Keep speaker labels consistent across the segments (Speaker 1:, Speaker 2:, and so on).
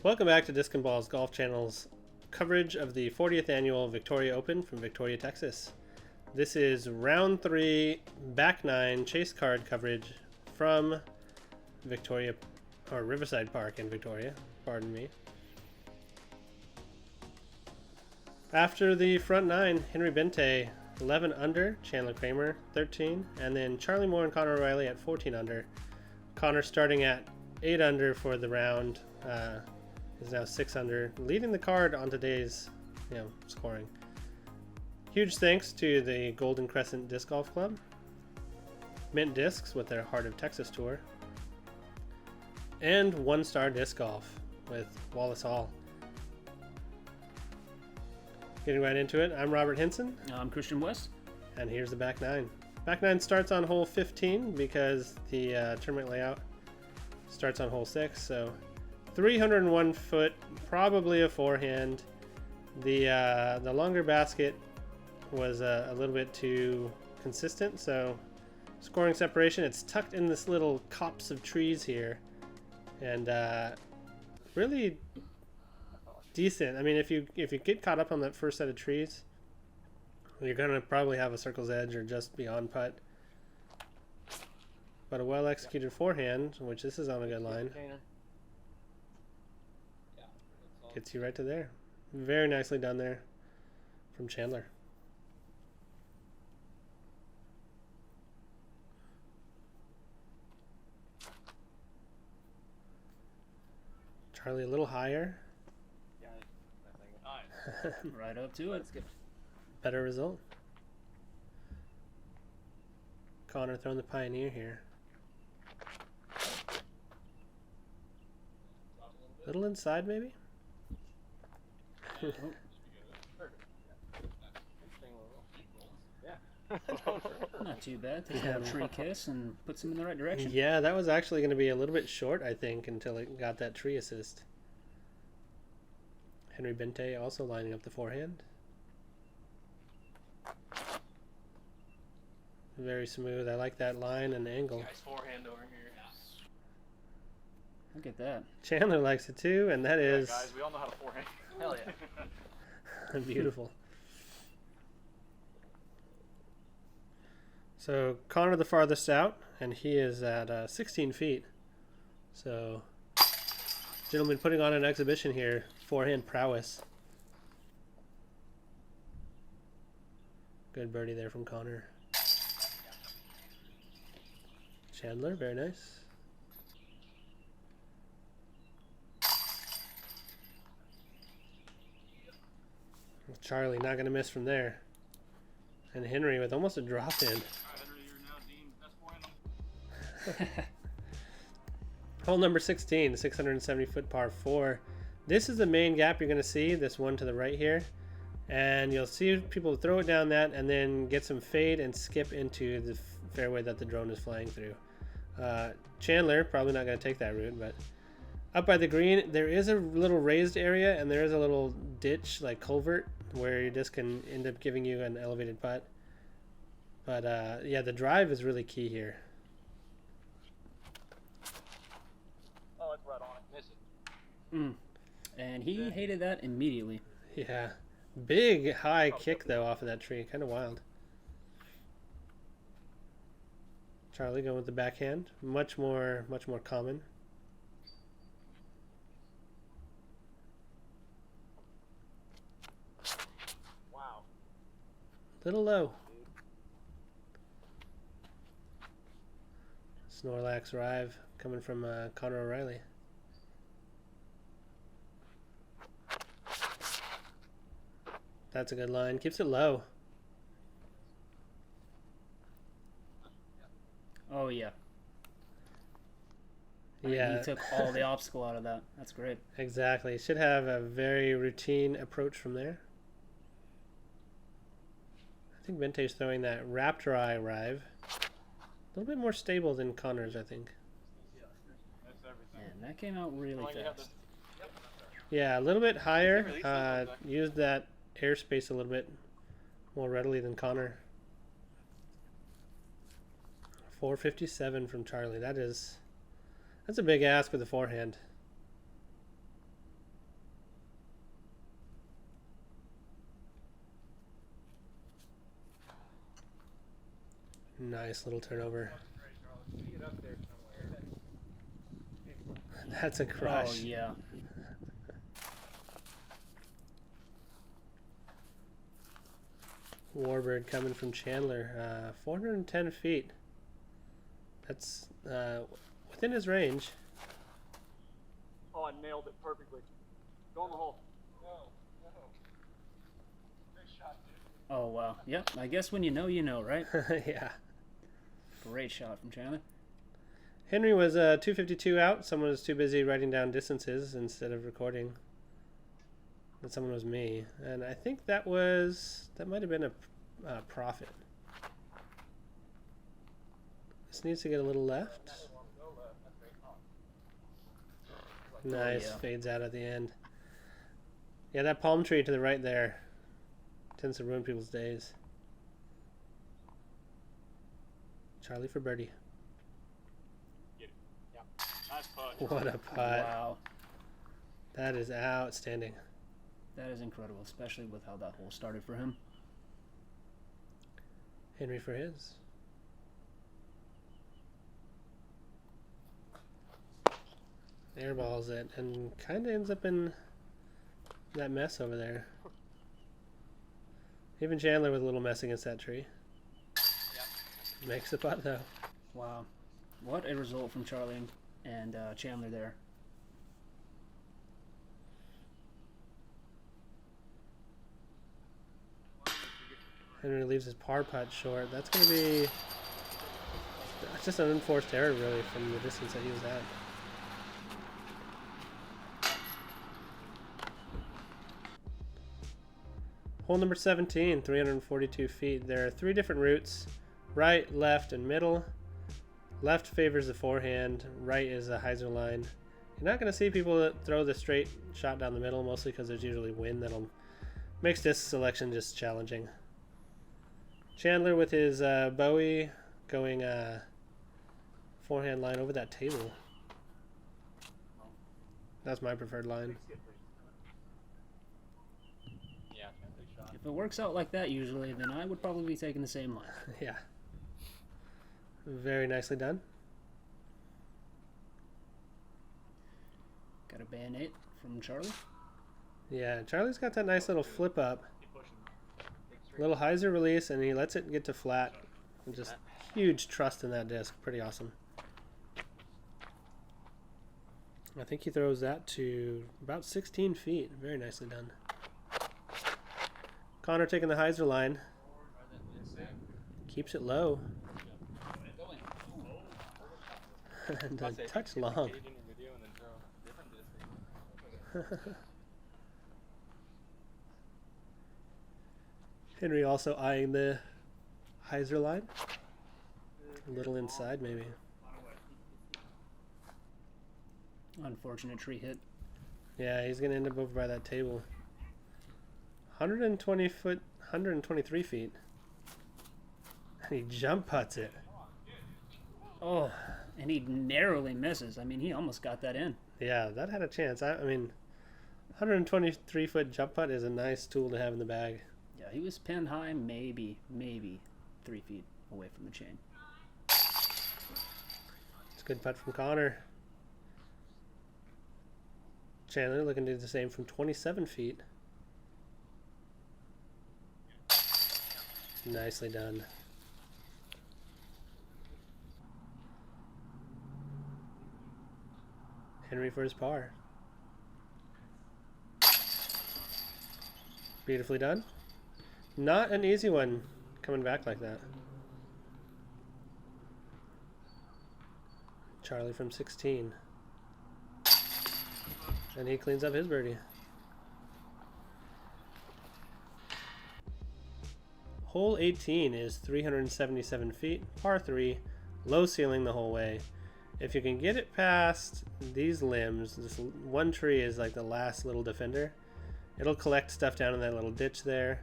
Speaker 1: Welcome back to Disc and Balls Golf Channel's coverage of the 40th annual Victoria Open from Victoria, Texas. This is round 3, back 9 chase card coverage from Victoria, or Riverside Park in Victoria, pardon me. After the front 9, Henry Bente 11 under, Chandler Kramer 13, and then Charlie Moore and Connor O'Reilly at 14 under. Connor starting at 8 under for the round. Is now 6 under, leading the card on today's scoring. Huge thanks to the Golden Crescent Disc Golf Club, Mint Discs with their Heart of Texas tour, and One Star Disc Golf with Wallace Hall. Getting right into it, I'm Robert Hinson.
Speaker 2: I'm Christian West.
Speaker 1: And here's the back 9. Back 9 starts on hole 15 because the tournament layout starts on hole 6, so 301 foot, probably a forehand. The longer basket was a little bit too consistent, so scoring separation. It's tucked in this little copse of trees here, and really decent. I mean, if you get caught up on that first set of trees, you're gonna probably have a circle's edge or just beyond putt. But a well executed forehand, which this is on a good line, gets you right to there. Very nicely done there from Chandler. Charlie a little higher.
Speaker 2: Right up to it.
Speaker 1: Better result. Connor throwing the Pioneer here. Little inside maybe?
Speaker 2: Not too bad. Takes a tree kiss and puts him in the right direction.
Speaker 1: Yeah, that was actually going to be a little bit short, I think, until it got that tree assist. Henry Bente also lining up the forehand. Very smooth. I like that line and angle.
Speaker 3: Nice forehand over here.
Speaker 2: Look at that.
Speaker 1: Chandler likes it too, and that is
Speaker 3: guys, we all know how to forehand. Hell yeah.
Speaker 1: beautiful. So Connor the farthest out, and he is at 16 feet. So, gentlemen, putting on an exhibition here. Forehand prowess. Good birdie there from Connor. Chandler, very nice. Charlie not going to miss from there. And Henry with almost a drop in. Hole number 16, 670 foot par 4. This is the main gap you're going to see, this one to the right here. And you'll see people throw it down that and then get some fade and skip into the fairway that the drone is flying through. Chandler, probably not going to take that route, but up by the green, there is a little raised area and there is a little ditch, like culvert, where your disc can end up giving you an elevated putt. But yeah, the drive is really key here.
Speaker 3: Oh, it's right on it. Miss it.
Speaker 2: And he hated that immediately.
Speaker 1: Yeah. Big high kick though off of that tree. Kind of wild. Charlie going with the backhand. Much more common.
Speaker 3: Wow.
Speaker 1: Little low. Snorlax Rive coming from Connor O'Reilly. That's a good line. Keeps it low.
Speaker 2: Oh, yeah.
Speaker 1: Yeah.
Speaker 2: He took all the obstacle out of that. That's great.
Speaker 1: Exactly. Should have a very routine approach from there. I think Bente's throwing that Raptor Eye Rive. A little bit more stable than Connor's, I think.
Speaker 2: And that came out really fast.
Speaker 1: Yeah, a little bit higher. Used that airspace a little bit more readily than Connor. 457 from Charlie. That's a big ask with the forehand. Nice little turnover.
Speaker 3: Get up there somewhere.
Speaker 1: That's a crush.
Speaker 2: Oh, yeah.
Speaker 1: Warbird coming from Chandler. 410 feet. That's within his range.
Speaker 3: Oh, I nailed it perfectly. Go in the hole. No, no. Great shot, dude.
Speaker 2: Oh, wow. Yep, I guess when you know, right?
Speaker 1: Yeah.
Speaker 2: Great shot from Chandler.
Speaker 1: Henry was 252 out. Someone was too busy writing down distances instead of recording. That someone was me. And I think that might have been a profit. This needs to get a little left. Nice.
Speaker 2: Oh, yeah.
Speaker 1: Fades out at the end. Yeah, that palm tree to the right there tends to ruin people's days. Charlie for birdie.
Speaker 3: Nice putt.
Speaker 1: What a putt.
Speaker 2: Wow.
Speaker 1: That is outstanding.
Speaker 2: That is incredible, especially with how that hole started for him.
Speaker 1: Henry for his. Airballs it and kind of ends up in that mess over there. Even Chandler with a little mess against that tree. Yep. Makes the putt though.
Speaker 2: Wow. What a result from Charlie and Chandler there.
Speaker 1: Henry leaves his par putt short. That's going to be just an unforced error really from the distance that he was at. Hole number 17, 342 feet. There are 3 different routes, right, left, and middle. Left favors the forehand, right is the hyzer line. You're not going to see people that throw the straight shot down the middle, mostly because there's usually wind that'll makes disc selection just challenging. Chandler with his Bowie going forehand line over that table. That's my preferred line.
Speaker 2: If it works out like that usually, then I would probably be taking the same line.
Speaker 1: Yeah. Very nicely done.
Speaker 2: Got a band 8 from Charlie.
Speaker 1: Yeah, Charlie's got that nice little flip up. Little hyzer release, and he lets it get to flat. And just huge trust in that disc. Pretty awesome. I think he throws that to about 16 feet. Very nicely done. Connor taking the hyzer line. Keeps it low. And a touch long. Henry also eyeing the hyzer line. A little inside, maybe.
Speaker 2: Unfortunate tree hit.
Speaker 1: Yeah, he's going to end up over by that table. 123 feet. And he jump putts it.
Speaker 2: Oh, and he narrowly misses. I mean, he almost got that in.
Speaker 1: Yeah, that had a chance. I mean, 123-foot jump putt is a nice tool to have in the bag.
Speaker 2: Yeah, he was pinned high, maybe 3 feet away from the chain.
Speaker 1: It's a good putt from Connor. Chandler looking to do the same from 27 feet. Nicely done. Henry for his par. Beautifully done. Not an easy one coming back like that. Charlie from 16. And he cleans up his birdie. Hole 18 is 377 feet, par 3, low ceiling the whole way. If you can get it past these limbs, this one tree is like the last little defender. It'll collect stuff down in that little ditch there.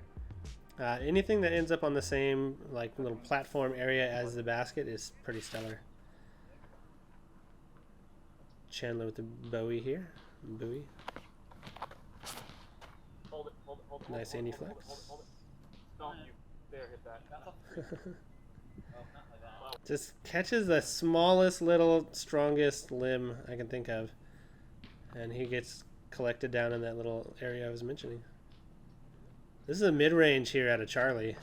Speaker 1: Anything that ends up on the same like little platform area as the basket is pretty stellar. Chandler with the Bowie here. Bowie.
Speaker 3: Hold it.
Speaker 1: Nice anti flex.
Speaker 3: Hold it. Don't you dare hit that.
Speaker 1: Just catches the smallest, little, strongest limb I can think of. And he gets collected down in that little area I was mentioning. This is a mid-range here out of Charlie.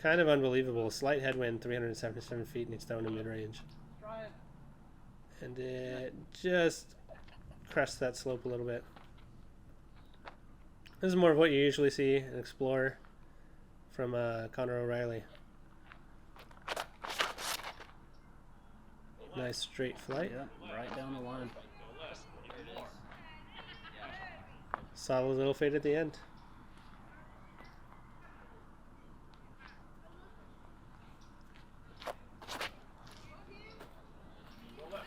Speaker 1: Kind of unbelievable. Slight headwind, 377 feet, and he's thrown in mid-range. And it just crests that slope a little bit. This is more of what you usually see in Explorer from Connor O'Reilly. Nice straight flight.
Speaker 2: Yeah, right down the line.
Speaker 1: Solid little fade at the end.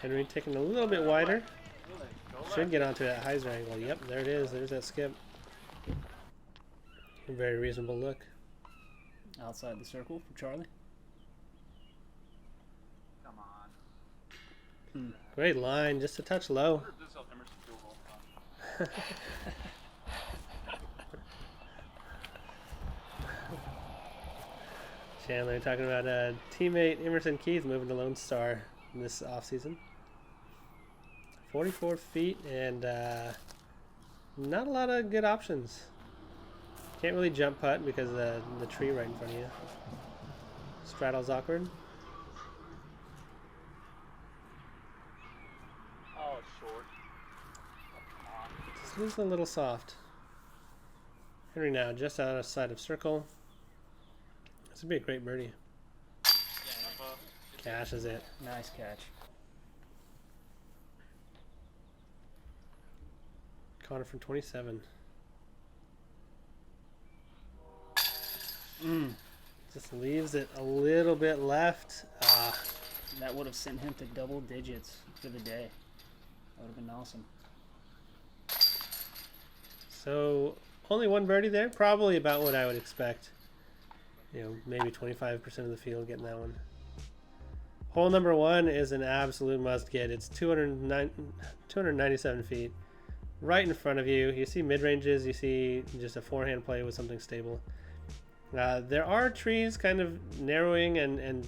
Speaker 1: Henry taking a little bit wider. Should get onto that hyzer angle. Yep, there it is. There's that skip. A very reasonable look.
Speaker 2: Outside the circle for Charlie.
Speaker 3: Come on.
Speaker 1: Great line, just a touch low. Chandler talking about teammate Emerson Keith moving to Lone Star this offseason. 44 feet and not a lot of good options. Can't really jump putt because of the tree right in front of you. Straddle's awkward.
Speaker 3: Oh, it's short.
Speaker 1: This is a little soft. Henry now just outside of circle. This would be a great birdie. Cashes it.
Speaker 2: Nice catch.
Speaker 1: Connor from 27. Just leaves it a little bit left.
Speaker 2: That would have sent him to double digits for the day. That would have been awesome.
Speaker 1: So only one birdie there. Probably about what I would expect. You know, maybe 25% of the field getting that one. Hole number 1 is an absolute must get. It's 297 feet. Right in front of you. You see mid-ranges. You see just a forehand play with something stable. There are trees kind of narrowing and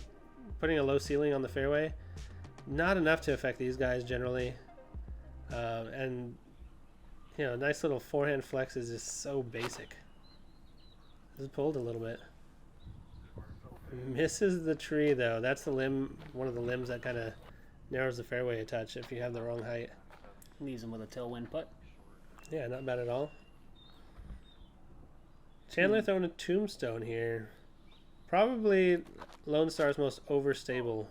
Speaker 1: putting a low ceiling on the fairway. Not enough to affect these guys generally. And, you know, nice little forehand flex is just so basic. This is pulled a little bit. Misses the tree though. That's the limb, one of the limbs that kind of narrows the fairway a touch if you have the wrong height.
Speaker 2: Leaves him with a tailwind putt.
Speaker 1: Yeah, not bad at all. Chandler throwing a tombstone here. Probably Lone Star's most overstable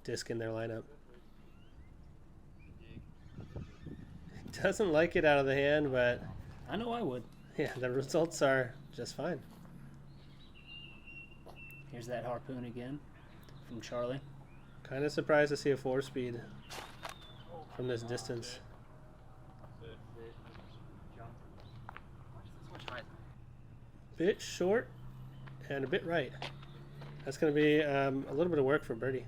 Speaker 1: disc in their lineup. Doesn't like it out of the hand, but
Speaker 2: I know I would.
Speaker 1: yeah, the results are just fine.
Speaker 2: Here's that harpoon again from Charlie.
Speaker 1: Kind of surprised to see a 4-speed from this distance. Bit short and a bit right. That's going to be a little bit of work for birdie.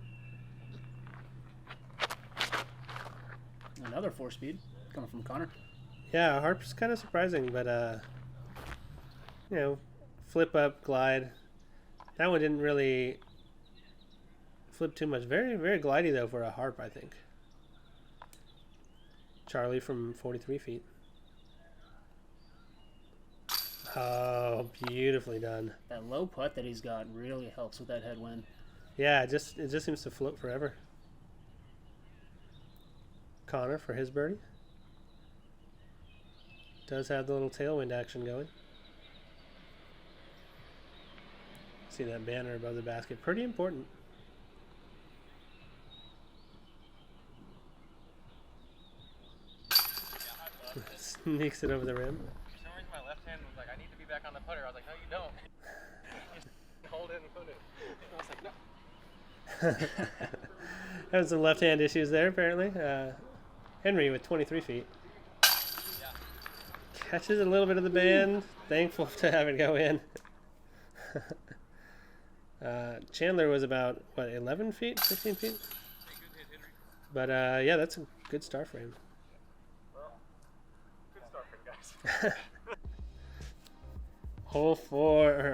Speaker 2: Another 4-speed coming from Connor.
Speaker 1: Yeah, harp's kind of surprising, but you know, flip up, glide. That one didn't really flip too much. Very, very glidey though for a harp, I think. Charlie from 43 feet. Oh, beautifully done.
Speaker 2: That low putt that he's got really helps with that headwind.
Speaker 1: Yeah, it just seems to float forever. Connor for his birdie. Does have the little tailwind action going. See that banner above the basket. Pretty important. Sneaks it over the rim.
Speaker 4: For some reason, my left hand was like, I need to be back on the putter. I was like, no, you don't. Just hold it and put it. I was like, no.
Speaker 1: Having some left-hand issues there, apparently. Henry with 23 feet. Catches a little bit of the band. Thankful to have it go in. Chandler was about, what, 11 feet? 15 feet? But, yeah, that's a good start for him.
Speaker 3: Good start for you guys.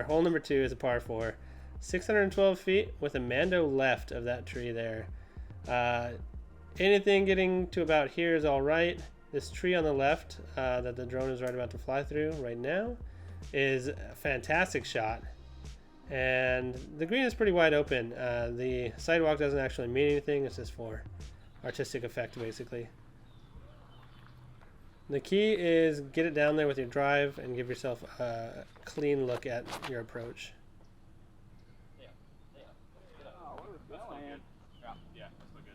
Speaker 1: Hole number 2 is a par 4. 612 feet with a Mando left of that tree there. Anything getting to about here is all right. This tree on the left that the drone is right about to fly through right now is a fantastic shot. And the green is pretty wide open. The sidewalk doesn't actually mean anything. It's just for artistic effect, basically. The key is get it down there with your drive and give yourself a clean look at your approach.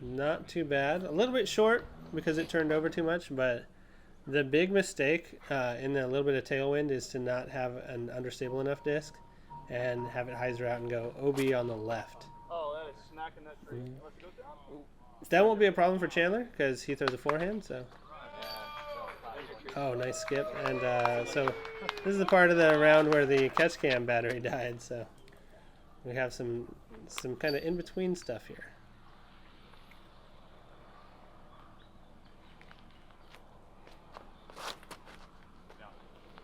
Speaker 1: Not too bad. A little bit short because it turned over too much, but the big mistake in a little bit of tailwind is to not have an understable enough disc and have it hyzer out and go OB on the left.
Speaker 3: Oh, that is smacking that tree. Let's go down.
Speaker 1: That won't be a problem for Chandler because he throws a forehand, so... Oh, nice skip. And so this is the part of the round where the catch cam battery died, so we have some kind of in-between stuff here.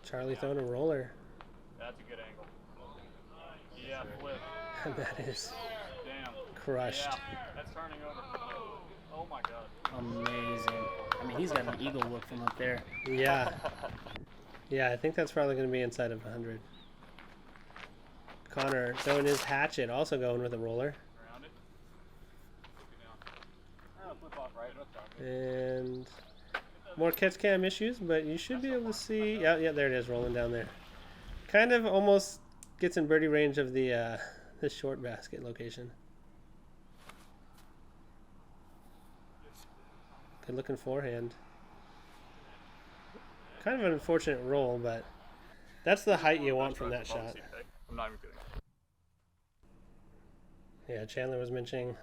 Speaker 1: Charlie throwing a roller.
Speaker 3: That's a good angle. Yeah, flip.
Speaker 1: That is
Speaker 3: Damn.
Speaker 1: crushed.
Speaker 3: Yeah, that's turning over. Oh my god.
Speaker 2: Amazing. I mean, he's got an eagle look from up there.
Speaker 1: Yeah. Yeah, I think that's probably going to be inside of 100. Connor throwing his hatchet, also going with a roller.
Speaker 3: Around it. Oh, flip off right. Let's go.
Speaker 1: And more catch cam issues, but you should be able to see. Yeah, there it is, rolling down there. Kind of almost gets in birdie range of the short basket location. Good looking forehand. Kind of an unfortunate roll, but that's the height you want from that shot.
Speaker 3: I'm not even kidding.
Speaker 1: Yeah, Chandler was mentioning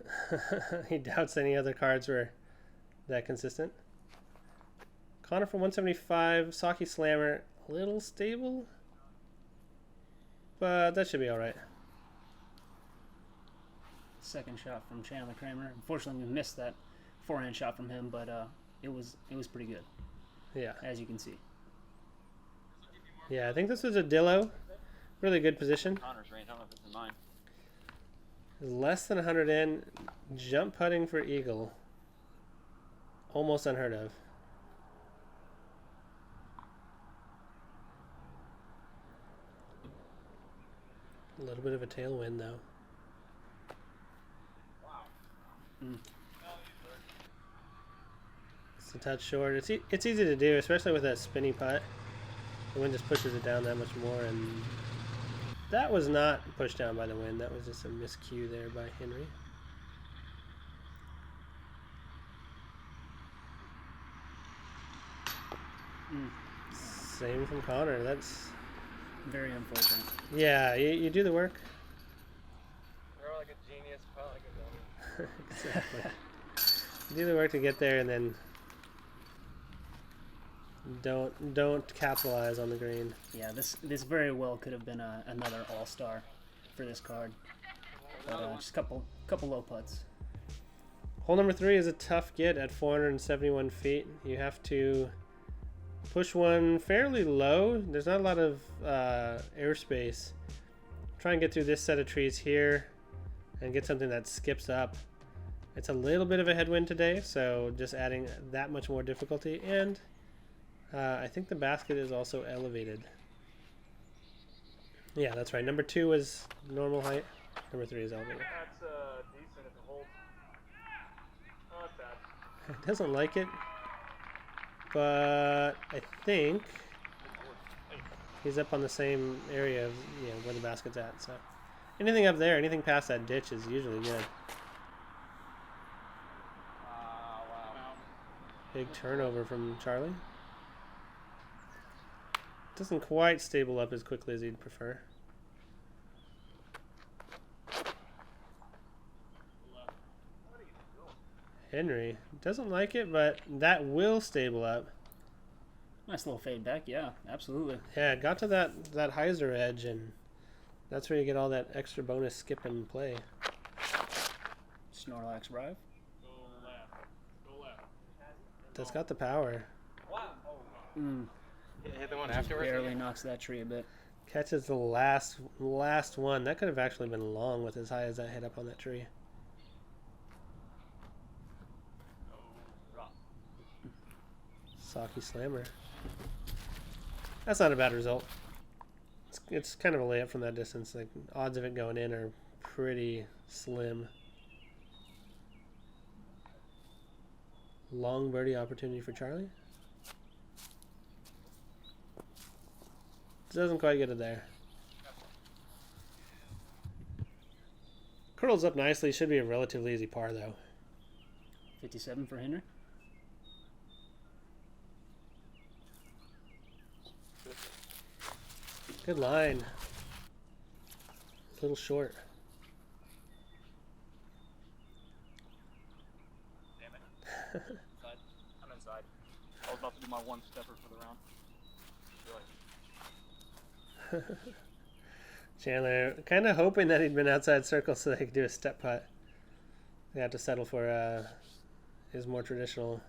Speaker 1: he doubts any other cards were that consistent. Connor for 175, Saki Slammer, a little stable, but that should be all right.
Speaker 2: Second shot from Chandler Kramer. Unfortunately, we missed that forehand shot from him, but it was pretty good,
Speaker 1: Yeah.
Speaker 2: as you can see.
Speaker 1: Yeah, I think this was a Dillo. Really good position.
Speaker 3: Connor's range. I don't know if it's in mine.
Speaker 1: Less than 100 in. Jump putting for eagle. Almost unheard of. A little bit of a tailwind, though. It's a touch short. It's easy to do, especially with that spinny putt. The wind just pushes it down that much more, and that was not pushed down by the wind. That was just a miscue there by Henry. Same from Connor. That's
Speaker 2: Very unfortunate.
Speaker 1: yeah. You do the work.
Speaker 4: Throw like a genius, putt like a dummy.
Speaker 1: Exactly. You do the work to get there, and then don't capitalize on the green.
Speaker 2: Yeah, this very well could have been another all-star for this card. But just a couple low putts.
Speaker 1: Hole number 3 is a tough get at 471 feet. You have to push one fairly low. There's not a lot of airspace. Try and get through this set of trees here and get something that skips up. It's a little bit of a headwind today, so just adding that much more difficulty. And I think the basket is also elevated. Yeah, that's right. Number 2 is normal height. Number 3 is elevated.
Speaker 3: That's decent if it holds. Oh, that's bad.
Speaker 1: It doesn't like it, but I think he's up on the same area of where the basket's at. So anything up there, anything past that ditch is usually good.
Speaker 3: Wow.
Speaker 1: Big turnover from Charlie. Doesn't quite stable up as quickly as he'd prefer. Henry doesn't like it, but that will stable up.
Speaker 2: Nice little fade back. Yeah, absolutely.
Speaker 1: Yeah, it got to that hyzer edge, and that's where you get all that extra bonus skip and play.
Speaker 2: Snorlax drive.
Speaker 3: Go left. Go left.
Speaker 1: That's got the power.
Speaker 2: Mm,
Speaker 4: Hit the one afterwards.
Speaker 2: barely knocks that tree a bit.
Speaker 1: Catches the last one. That could have actually been long with as high as that hit up on that tree. Socky slammer. That's not a bad result. It's kind of a layup from that distance. Like, odds of it going in are pretty slim. Long birdie opportunity for Charlie. Doesn't quite get it there. Curls up nicely. Should be a relatively easy par though.
Speaker 2: 57 for Henry.
Speaker 1: Good line. A little short.
Speaker 3: Damn it. Inside. I'm inside. I was about to do my one stepper for the round.
Speaker 1: Chandler kind of hoping that he'd been outside circle so they could do a step putt. They had to settle for his more traditional.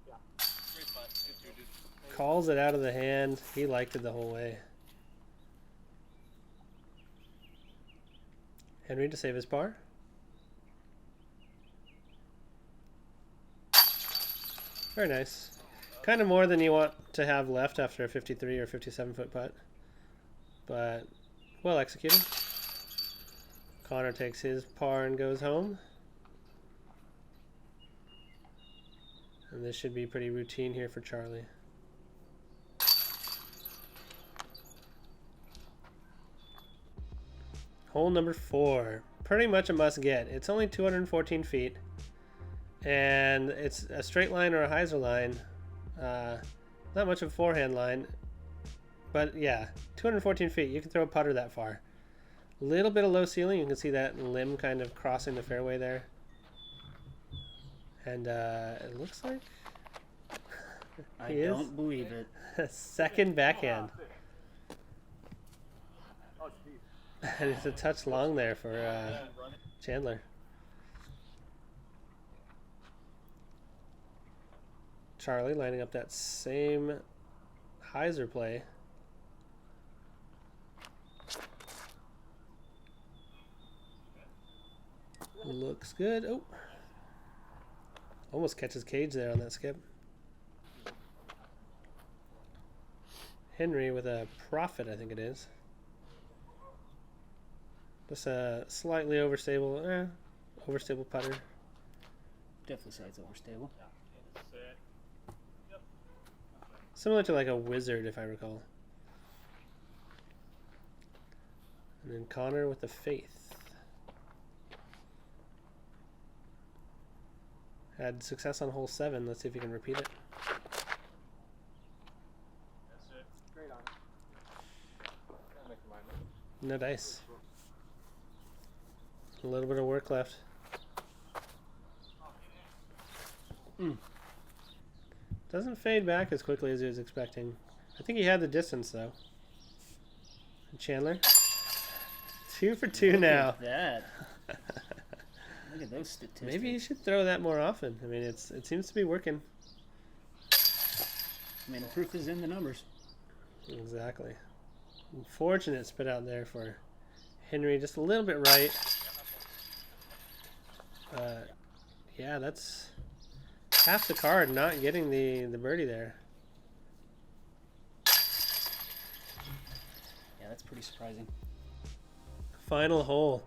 Speaker 3: Yeah. Great putt. Good dude.
Speaker 1: Calls it out of the hand. He liked it the whole way. Henry to save his par. Very nice. Kind of more than you want to have left after a 53 or 57 foot putt. But well executed. Connor takes his par and goes home. And this should be pretty routine here for Charlie. Hole number 4. Pretty much a must get. It's only 214 feet. And it's a straight line or a hyzer line. Not much of a forehand line. But yeah, 214 feet. You can throw a putter that far. A little bit of low ceiling. You can see that limb kind of crossing the fairway there. And it looks like...
Speaker 2: I don't believe it.
Speaker 1: Second backhand.
Speaker 3: Oh, geez.
Speaker 1: And it's a touch long there for Chandler. Charlie lining up that same hyzer play. Looks good. Oh. Almost catches cage there on that skip. Henry with a profit, I think it is. Just a slightly overstable putter.
Speaker 2: Definitely say it's overstable.
Speaker 1: Similar to like a wizard, if I recall. And then Connor with the faith. Had success on hole 7. Let's see if he can repeat it.
Speaker 3: That's it. Great on it.
Speaker 1: No dice. A little bit of work left. Doesn't fade back as quickly as he was expecting. I think he had the distance though. And Chandler, 2 for 2 now.
Speaker 2: Look at that. Look at those statistics.
Speaker 1: Maybe you should throw that more often. I mean, it seems to be working.
Speaker 2: I mean, the proof is in the numbers.
Speaker 1: Exactly. Unfortunate spit out there for Henry, just a little bit right. Yeah, that's half the card not getting the birdie there.
Speaker 2: Yeah, that's pretty surprising.
Speaker 1: Final hole.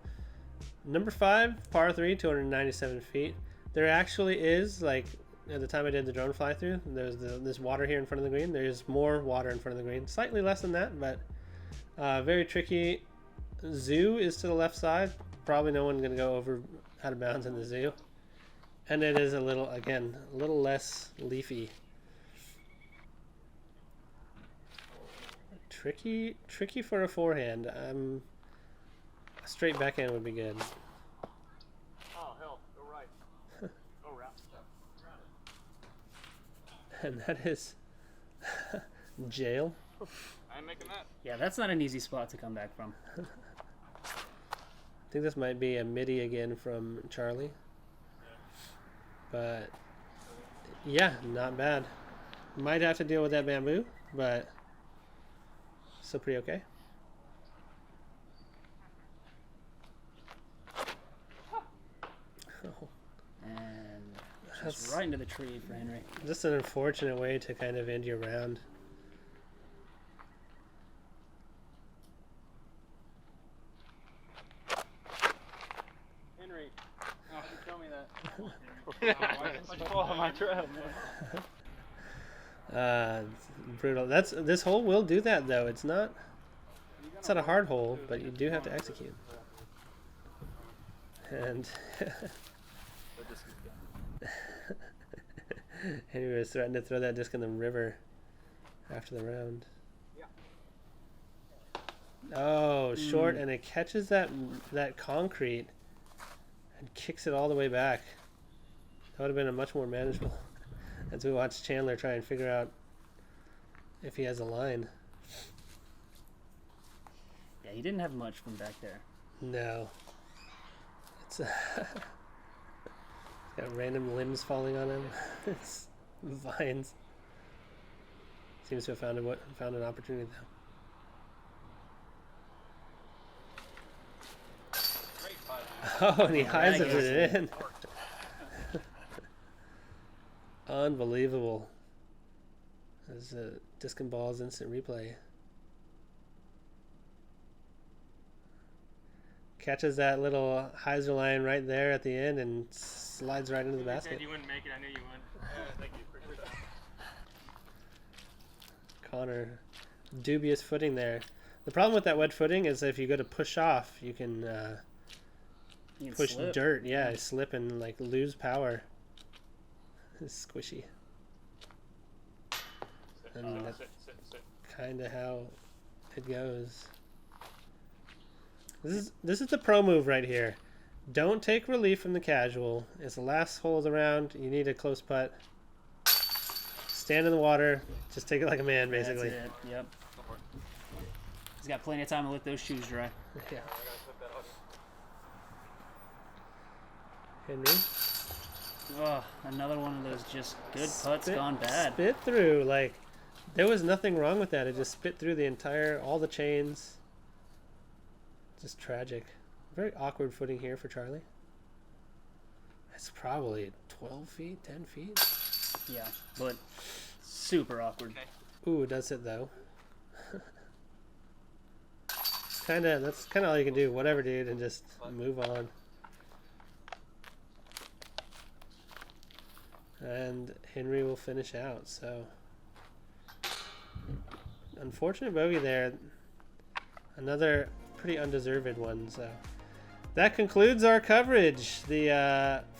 Speaker 1: Number 5, par 3, 297 feet. There actually is, like, at the time I did the drone fly through, there's this water here in front of the green. There's more water in front of the green. Slightly less than that, but very tricky. Zoo is to the left side. Probably no one's going to go over out of bounds in the zoo. And it is a little, again, a little less leafy. Tricky for a forehand. A straight backhand would be good.
Speaker 3: Oh, hell. Go right. Go round.
Speaker 1: And that is jail.
Speaker 3: I ain't making that.
Speaker 2: Yeah, that's not an easy spot to come back from.
Speaker 1: I think this might be a midi again from Charlie. But yeah, not bad. Might have to deal with that bamboo, but still pretty okay. Oh,
Speaker 2: And
Speaker 1: That's-
Speaker 2: just right into the tree for Henry.
Speaker 1: just an unfortunate way to kind of end your round.
Speaker 3: Henry, you should tell me that. Let's follow my trail, man.
Speaker 1: Brutal. This hole will do that though. It's not a hard hole, but you do have to execute. And Henry was threatening to throw that disc in the river after the round. Oh, short, and it catches that concrete and kicks it all the way back. That would have been a much more manageable. As we watch Chandler try and figure out if he has a line.
Speaker 2: Yeah, he didn't have much from back there.
Speaker 1: No. It's got random limbs falling on him. It's vines. Seems to have found an opportunity though. Oh, and he hides it in. Unbelievable. There's a disc and balls instant replay. Catches that little hyzer line right there at the end and slides right into the
Speaker 4: You
Speaker 1: basket.
Speaker 4: said you wouldn't make it. I knew you would. Thank you. Appreciate that.
Speaker 1: Connor, dubious footing there. The problem with that wet footing is if you go to push off, you can
Speaker 2: You can
Speaker 1: push
Speaker 2: slip.
Speaker 1: dirt. Yeah, slip and like lose power. It's squishy. And that's kind of how it goes. This is the pro move right here. Don't take relief from the casual. It's the last hole of the round. You need a close putt. Stand in the water. Just take it like a man, basically.
Speaker 2: That's it. Yep. He's got plenty of time to let those shoes dry.
Speaker 1: Yeah. Henry.
Speaker 2: Oh, another one of those just good putts gone bad.
Speaker 1: Spit through. Like, there was nothing wrong with that. It just spit through all the chains. Just tragic. Very awkward footing here for Charlie. It's probably 12 feet, 10 feet.
Speaker 2: Yeah, but super awkward.
Speaker 1: Ooh, it does it though. That's kind of all you can do. Whatever, dude, and just move on. And Henry will finish out. So, unfortunate bogey there. Another pretty undeserved one. So, that concludes our coverage. The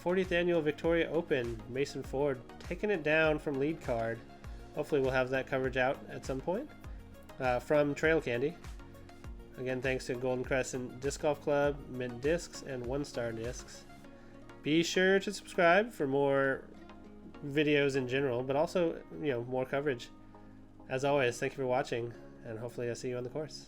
Speaker 1: 40th annual Victoria Open. Mason Ford taking it down from lead card. Hopefully, we'll have that coverage out at some point from Trail Candy. Again, thanks to Golden Crescent Disc Golf Club, Mint Discs, and One Star Discs. Be sure to subscribe for more videos in general, but also, more coverage. As always, thank you for watching, and hopefully I'll see you on the course.